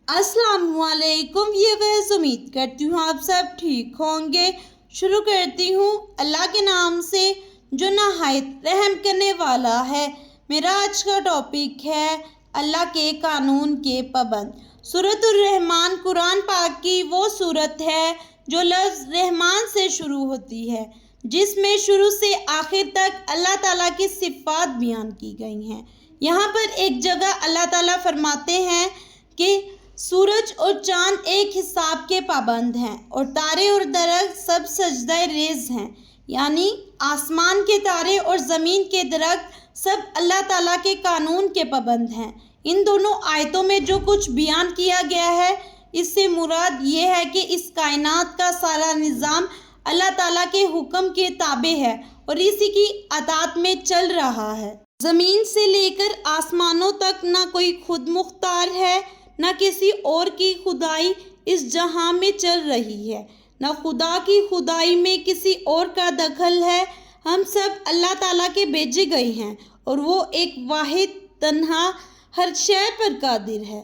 अस्सलाम वालेकुम व्यूअर्स, उम्मीद करती हूँ आप सब ठीक होंगे। शुरू करती हूँ अल्लाह के नाम से जो नहायत रहम करने वाला है। मेरा आज का टॉपिक है अल्लाह के कानून के पाबंद। सूरतुर रहमान कुरान पाक की वो सूरत है जो लफ्ज़ रहमान से शुरू होती है, जिसमें शुरू से आखिर तक अल्लाह ताला की सिफ़ात बयान की गई हैं। यहाँ पर एक जगह अल्लाह ताला फरमाते हैं कि सूरज और चाँद एक हिसाब के पाबंद हैं और तारे और दरख्त सब सजदा रेज़ हैं, यानी आसमान के तारे और ज़मीन के दरख्त सब अल्लाह ताला के कानून के पाबंद हैं। इन दोनों आयतों में जो कुछ बयान किया गया है, इससे मुराद ये है कि इस कायनात का सारा निज़ाम अल्लाह ताला के हुक्म के ताबे है और इसी की अताअत में चल रहा है। ज़मीन से लेकर आसमानों तक ना कोई खुद मुख्तार है, न किसी और की खुदाई इस जहां में चल रही है, न खुदा की खुदाई में किसी और का दखल है। हम सब अल्लाह ताला के भेजे गए हैं और वो एक वाहिद तन्हा हर शय पर कादिर है।